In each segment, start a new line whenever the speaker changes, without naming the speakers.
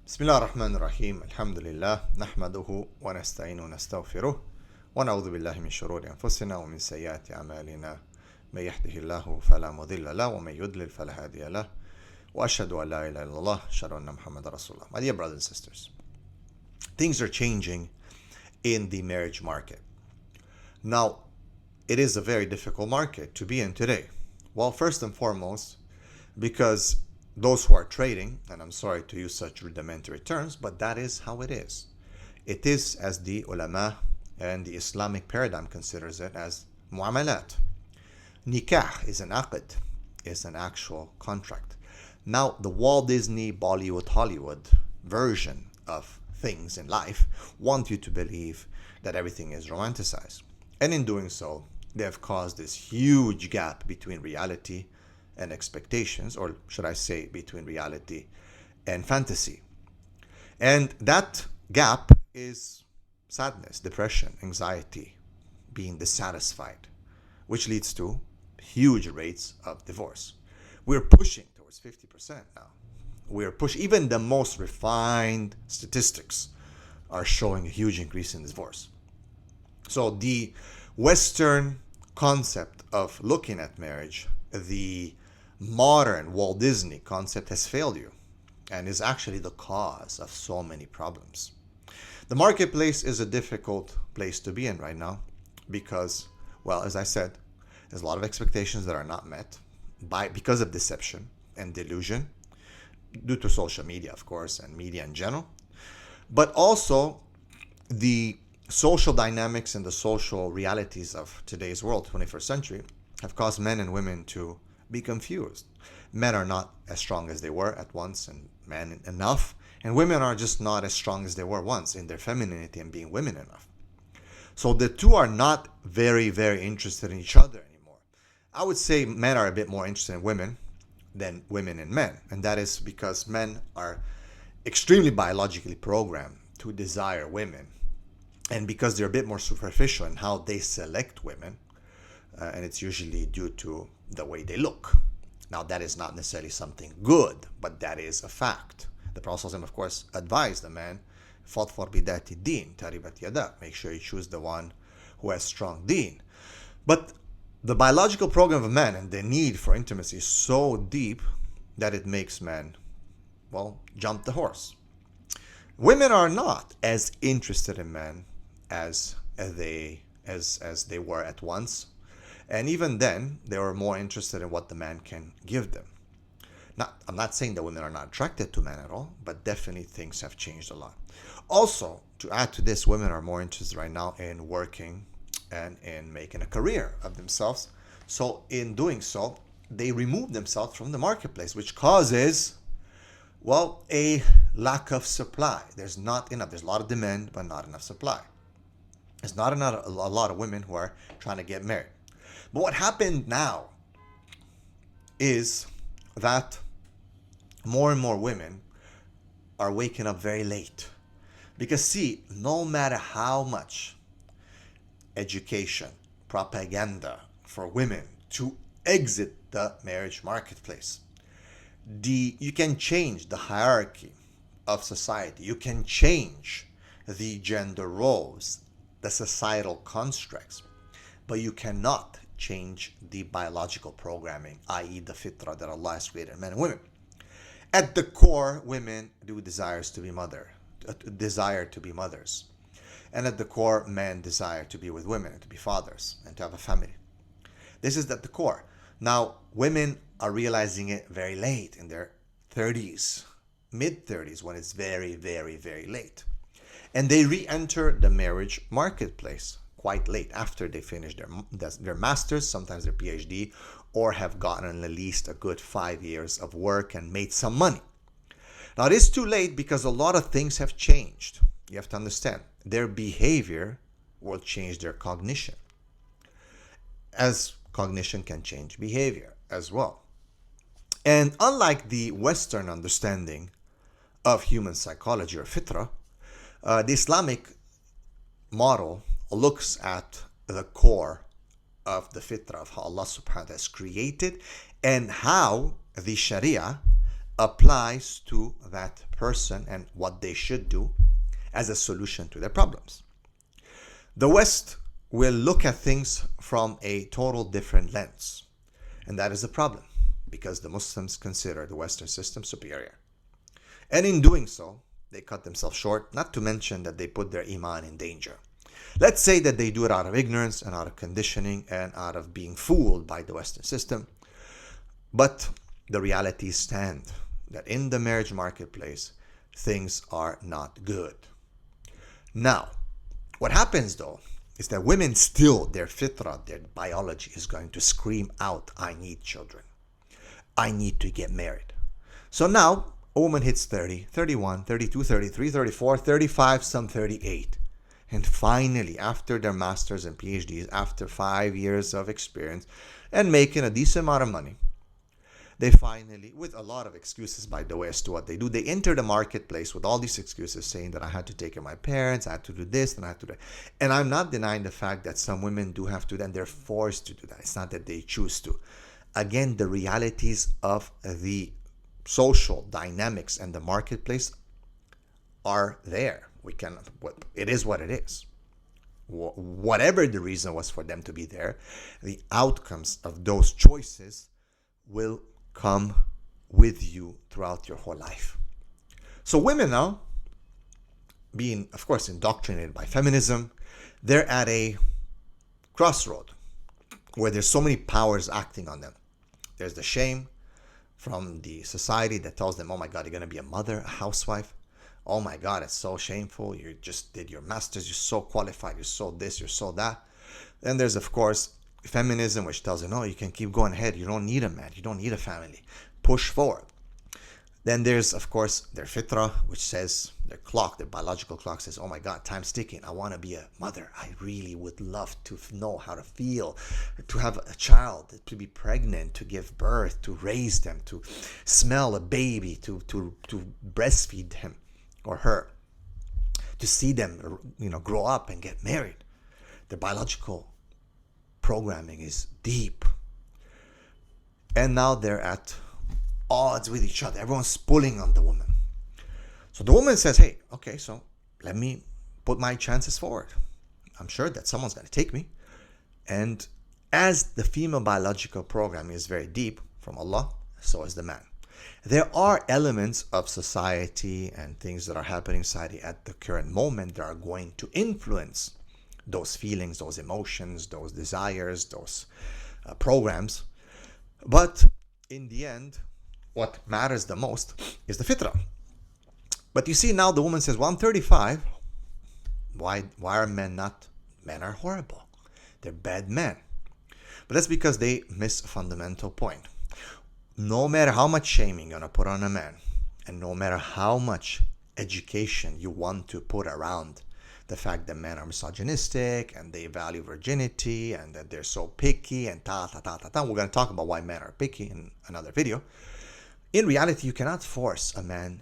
بسم الله الرحمن الرحيم الحمد لله نحمده ونستعين ونستغفره ونعوذ بالله من شرور أنفسنا ومن سيئات أعمالنا من يهده الله فلا مضل له ومن يضلل فلا هادي له وأشهد أن لا إله إلا الله أشهد أن محمد رسول الله. My dear brothers and sisters, things are changing in the marriage market. Now, it is a very difficult market to be in today. Well, first and foremost, because those who are trading, and I'm sorry to use such rudimentary terms, but that is how it is. It is as the ulama and the Islamic paradigm considers it as muamalat. Nikah is an aqd, is an actual contract. Now, the Walt Disney, Bollywood, Hollywood version of things in life want you to believe that everything is romanticized. And in doing so, they have caused this huge gap between reality and expectations, or should I say between reality and fantasy. And that gap is sadness, depression, anxiety, being dissatisfied, which leads to huge rates of divorce. We're pushing towards 50% now. We're pushing, even the most refined statistics are showing a huge increase in divorce. So the Western concept of looking at marriage, the modern Walt Disney concept, has failed you and is actually the cause of so many problems. The marketplace is a difficult place to be in right now because, well, as I said, there's a lot of expectations that are not met because of deception and delusion due to social media, of course, and media in general, but also the social dynamics and the social realities of today's world, 21st century, have caused men and women to be confused. Men are not as strong as they were at once and men enough, and women are just not as strong as they were once in their femininity and being women enough. So the two are not very, very interested in each other anymore. I would say men are a bit more interested in women than women in men, and that is because men are extremely biologically programmed to desire women, and because they're a bit more superficial in how they select women, and it's usually due to the way they look. Now, that is not necessarily something good, but that is a fact. The Prophet ﷺ, of course, advised the man, فَضْفَرْ بِذَاتِ الدِّينِ تَرِبَتْ يَدَاكَ, make sure you choose the one who has strong deen. But the biological program of man and the need for intimacy is so deep that it makes men, well, jump the horse. Women are not as interested in men as they were at once. And even then, they were more interested in what the man can give them. Now, I'm not saying that women are not attracted to men at all, but definitely things have changed a lot. Also, to add to this, women are more interested right now in working and in making a career of themselves. So in doing so, they remove themselves from the marketplace, which causes, well, a lack of supply. There's not enough. There's a lot of demand, but not enough supply. There's not a lot of women who are trying to get married. But what happened now is that more and more women are waking up very late. Because see, no matter how much education, propaganda for women to exit the marriage marketplace, you can change the hierarchy of society. You can change the gender roles, the societal constructs, but you cannot change the biological programming, i.e. the fitra that Allah has created in men and women. At the core, women do desire to be mothers. And at the core, men desire to be with women and to be fathers and to have a family. This is at the core. Now, women are realizing it very late in their 30s, mid-30s, when it's very, very, very late. And they re-enter the marriage marketplace quite late after they finish their master's, sometimes their PhD, or have gotten at least a good 5 years of work and made some money. Now, it is too late because a lot of things have changed. You have to understand, their behavior will change their cognition, as cognition can change behavior as well. And unlike the Western understanding of human psychology or fitra, the Islamic model looks at the core of the fitra of how Allah subhanahu wa ta'ala has created and how the Sharia applies to that person and what they should do as a solution to their problems. The West will look at things from a total different lens, and that is a problem because the Muslims consider the Western system superior. And in doing so, they cut themselves short, not to mention that they put their iman in danger. Let's say that they do it out of ignorance and out of conditioning and out of being fooled by the Western system. But the realities stand that in the marriage marketplace, things are not good. Now, what happens though is that women still, their fitrah, their biology is going to scream out, I need children. I need to get married. So now, a woman hits 30, 31, 32, 33, 34, 35, some 38. And finally, after their masters and PhDs, after 5 years of experience and making a decent amount of money, they finally, with a lot of excuses by the way as to what they do, they enter the marketplace with all these excuses saying that I had to take care of my parents, I had to do this, and I had to do that. And I'm not denying the fact that some women do have to, and they're forced to do that. It's not that they choose to. Again, the realities of the social dynamics and the marketplace are there. It is what it is. Whatever the reason was for them to be there, the outcomes of those choices will come with you throughout your whole life. So women now, being, of course, indoctrinated by feminism, they're at a crossroad where there's so many powers acting on them. There's the shame from the society that tells them, oh my God, you're going to be a mother, a housewife. Oh my God, it's so shameful. You just did your master's. You're so qualified. You're so this, you're so that. Then there's, of course, feminism, which tells you, no, you can keep going ahead. You don't need a man. You don't need a family. Push forward. Then there's, of course, their fitrah, which says, their clock, their biological clock says, oh my God, time's ticking. I want to be a mother. I really would love to know how to feel, to have a child, to be pregnant, to give birth, to raise them, to smell a baby, to breastfeed him or her, to see them, grow up and get married. Their biological programming is deep. And now they're at odds with each other. Everyone's pulling on the woman. So the woman says, hey, okay, so let me put my chances forward. I'm sure that someone's going to take me. And as the female biological program is very deep from Allah, so is the man. There are elements of society and things that are happening in society at the current moment that are going to influence those feelings, those emotions, those desires, those programs. But in the end, what matters the most is the fitrah. But you see, now the woman says, well, I'm 35. Why are men not? Men are horrible. They're bad men. But that's because they miss a fundamental point. No matter how much shaming you're going to put on a man, and no matter how much education you want to put around the fact that men are misogynistic and they value virginity and that they're so picky and we're going to talk about why men are picky in another video. In reality, you cannot force a man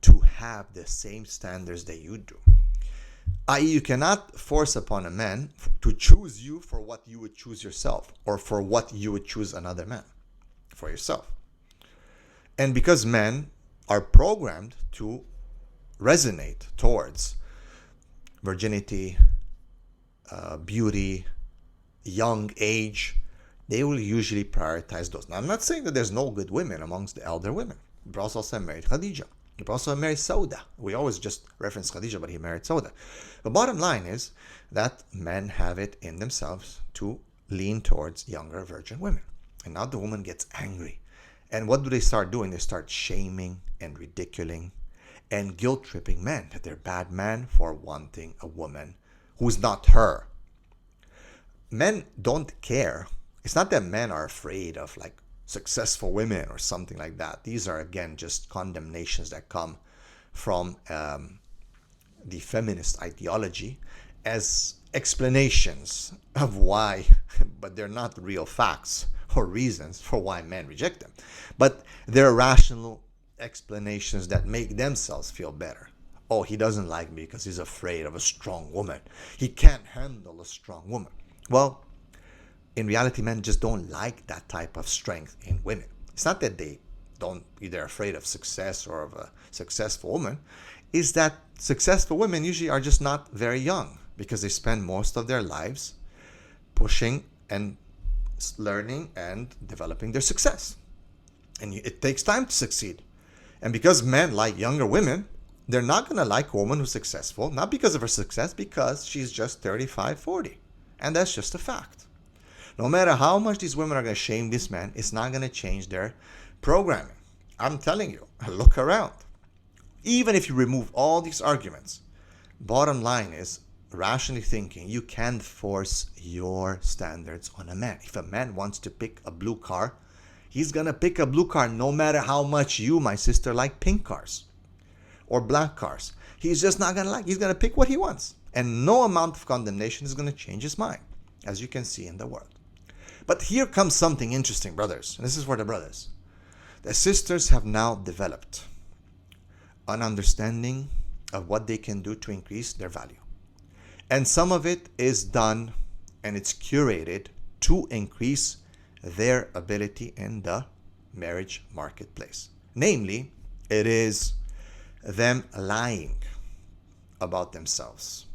to have the same standards that you do. I.e., you cannot force upon a man to choose you for what you would choose yourself or for what you would choose another man for yourself. And because men are programmed to resonate towards virginity, beauty, young age, they will usually prioritize those. Now, I'm not saying that there's no good women amongst the elder women. The Prophet also married Khadija. The Prophet also married Sauda. We always just reference Khadija, but he married Sauda. The bottom line is that men have it in themselves to lean towards younger virgin women. And now the woman gets angry. And what do they start doing? They start shaming and ridiculing and guilt-tripping men that they're bad men for wanting a woman who's not her. Men don't care. It's not that men are afraid of successful women or something like that. These are, again, just condemnations that come from the feminist ideology as explanations of why, but they're not real facts or reasons for why men reject them. But they're rational explanations that make themselves feel better. Oh, he doesn't like me because he's afraid of a strong woman. He can't handle a strong woman. Well, in reality, men just don't like that type of strength in women. It's not that they don't be they're afraid of success or of a successful woman, is that successful women usually are just not very young because they spend most of their lives pushing and learning and developing their success. And it takes time to succeed. And because men like younger women, they're not going to like a woman who's successful, not because of her success, because she's just 35, 40. And that's just a fact. No matter how much these women are going to shame this man, it's not going to change their programming. I'm telling you, look around. Even if you remove all these arguments, bottom line is, rationally thinking, you can't force your standards on a man. If a man wants to pick a blue car, he's going to pick a blue car no matter how much you, my sister, like pink cars or black cars. He's just not going to like. He's going to pick what he wants. And no amount of condemnation is going to change his mind, as you can see in the world. But here comes something interesting, brothers. And this is for the brothers. The sisters have now developed an understanding of what they can do to increase their value. And some of it is done and it's curated to increase their ability in the marriage marketplace. Namely, it is them lying about themselves,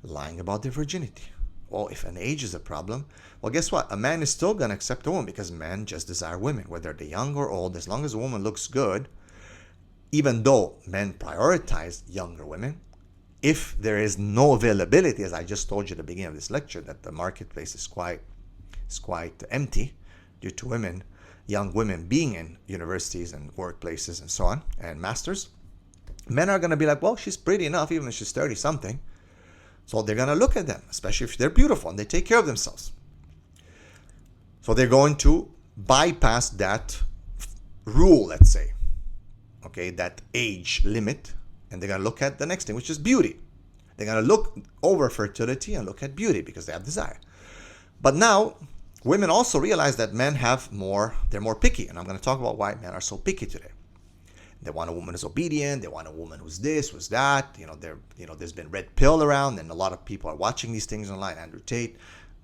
lying about their virginity. Well, if an age is a problem, well, guess what? A man is still going to accept a woman because men just desire women, whether they're young or old. As long as a woman looks good, even though men prioritize younger women, if there is no availability, as I just told you at the beginning of this lecture, that the marketplace is quite empty due to young women being in universities and workplaces and so on, and masters, men are going to be like, well, she's pretty enough, even if she's 30-something. So they're going to look at them, especially if they're beautiful and they take care of themselves. So they're going to bypass that rule, let's say, okay, that age limit, and they're going to look at the next thing, which is beauty. They're going to look over fertility and look at beauty because they have desire. But now, women also realize that men they're more picky. And I'm going to talk about why men are so picky today. They want a woman who's obedient. They want a woman who's this, who's that. There's been red pill around, and a lot of people are watching these things online. Andrew Tate,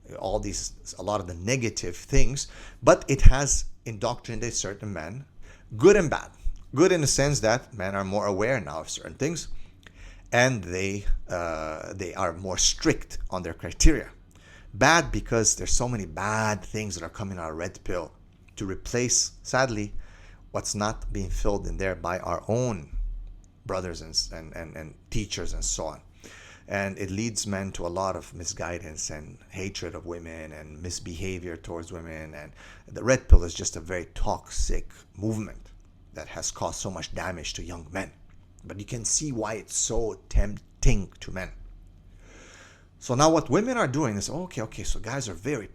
a lot of the negative things. But it has indoctrinated certain men, good and bad. Good in the sense that men are more aware now of certain things, and they are more strict on their criteria. Bad because there's so many bad things that are coming out of red pill to replace, sadly, what's not being filled in there by our own brothers and teachers and so on. And it leads men to a lot of misguidance and hatred of women and misbehavior towards women. And the red pill is just a very toxic movement that has caused so much damage to young men. But you can see why it's so tempting to men. So now what women are doing is, okay, so guys are very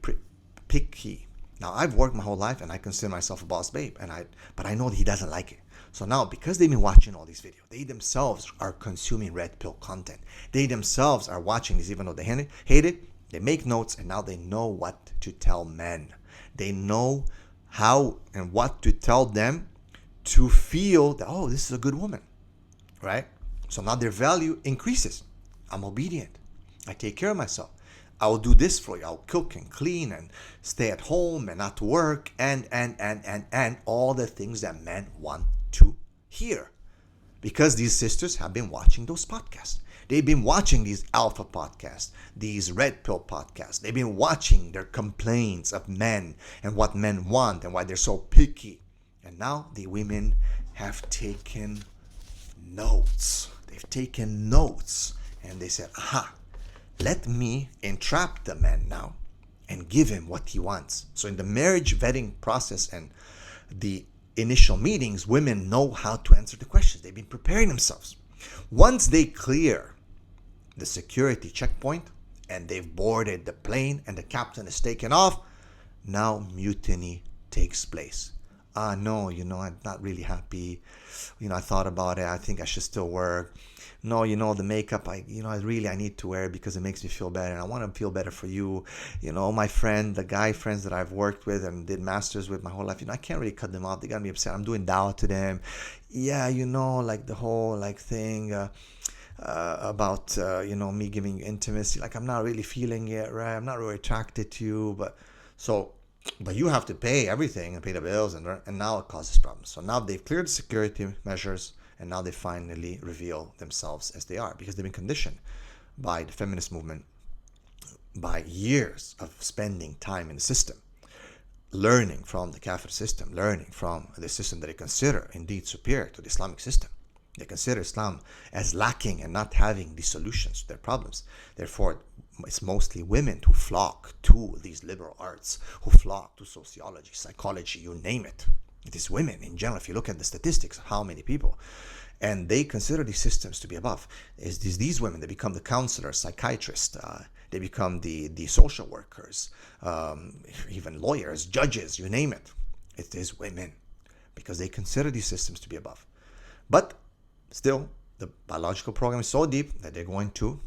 picky. Now I've worked my whole life and I consider myself a boss babe, but I know that he doesn't like it. So now, because they've been watching all these videos, they themselves are consuming red pill content. They themselves are watching these, even though they hate it, they make notes, and now they know what to tell men. They know how and what to tell them to feel that, oh, this is a good woman, right? So now their value increases. I'm obedient. I take care of myself. I will do this for you. I'll cook and clean and stay at home and not work and all the things that men want to hear. Because these sisters have been watching those podcasts. They've been watching these alpha podcasts, these red pill podcasts. They've been watching their complaints of men and what men want and why they're so picky. And now the women have taken notes. They've taken notes and they said, aha, let me entrap the man now and give him what he wants. So in the marriage vetting process and the initial meetings, women know how to answer the questions. They've been preparing themselves. Once they clear the security checkpoint and they've boarded the plane and the captain is taken off, now mutiny takes place. No, I'm not really happy. I thought about it. I think I should still work. No, the makeup, I need to wear it because it makes me feel better. And I want to feel better for you. My the guy friends that I've worked with and did masters with my whole life, I can't really cut them off. They're going to be upset. I'm doing dawa to them. Yeah, like the whole thing about, me giving you intimacy. I'm not really feeling it, right? I'm not really attracted to you. But so But you have to pay everything and pay the bills, and now it causes problems. So now they've cleared the security measures, and now they finally reveal themselves as they are, because they've been conditioned by the feminist movement, by years of spending time in the system, learning from the Kafir system, learning from the system that they consider indeed superior to the Islamic system. They consider Islam as lacking and not having the solutions to their problems. Therefore, it's mostly women who flock to these liberal arts, who flock to sociology, psychology, you name it. It is women in general. If you look at the statistics, how many people, and they consider these systems to be above. Is these women, they become the counselors, psychiatrists, they become the social workers, even lawyers, judges, you name it. It is women, because they consider these systems to be above. But still, the biological program is so deep that they're going to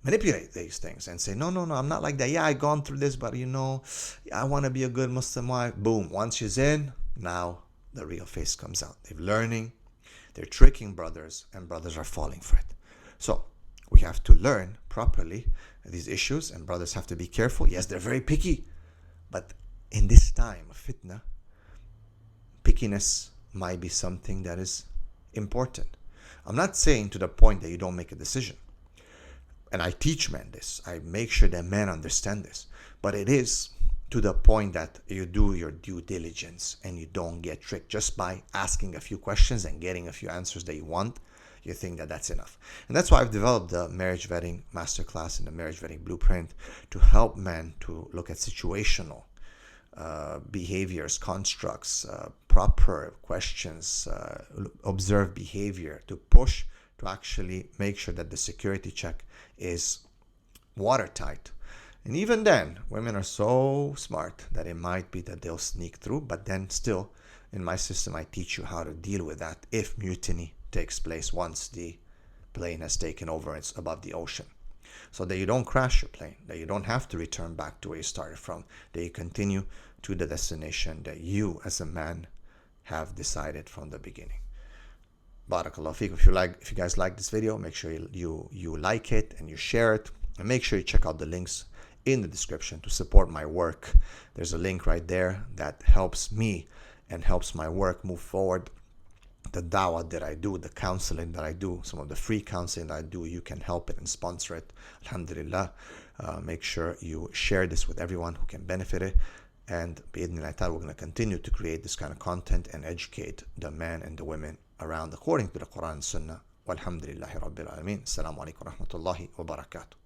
manipulate these things and say, no, I'm not like that. Yeah, I've gone through this, but I want to be a good Muslim wife. Boom, once she's in, now the real face comes out. They're learning, they're tricking brothers, and brothers are falling for it. So we have to learn properly these issues, and brothers have to be careful. Yes, they're very picky, but in this time of fitna, pickiness might be something that is important. I'm not saying to the point that you don't make a decision. And I teach men this. I make sure that men understand this. But it is to the point that you do your due diligence and you don't get tricked just by asking a few questions and getting a few answers that you want. You think that that's enough. And that's why I've developed the marriage vetting masterclass and the marriage vetting blueprint, to help men to look at situational behaviors, constructs, proper questions, observe behavior, to push to actually make sure that the security check is watertight. And even then, women are so smart that it might be that they'll sneak through, but then still, in my system, I teach you how to deal with that if mutiny takes place once the plane has taken over and it's above the ocean. So that you don't crash your plane, that you don't have to return back to where you started from, that you continue to the destination that you as a man have decided from the beginning. Barakallahu feekum. If you guys like this video, make sure you like it and you share it, and make sure you check out the links in the description to support my work. There's a link right there that helps me and helps my work move forward. The dawa that I do, the counseling that I do, some of the free counseling that I do, you can help it and sponsor it. Alhamdulillah. Make sure you share this with everyone who can benefit it. And bi'idhnillah ta'ala, we're going to continue to create this kind of content and educate the men and the women around according to the Quran and Sunnah. Walhamdulillahi Rabbil Alameen. Assalamu alaikum wa rahmatullahi wa barakatuh.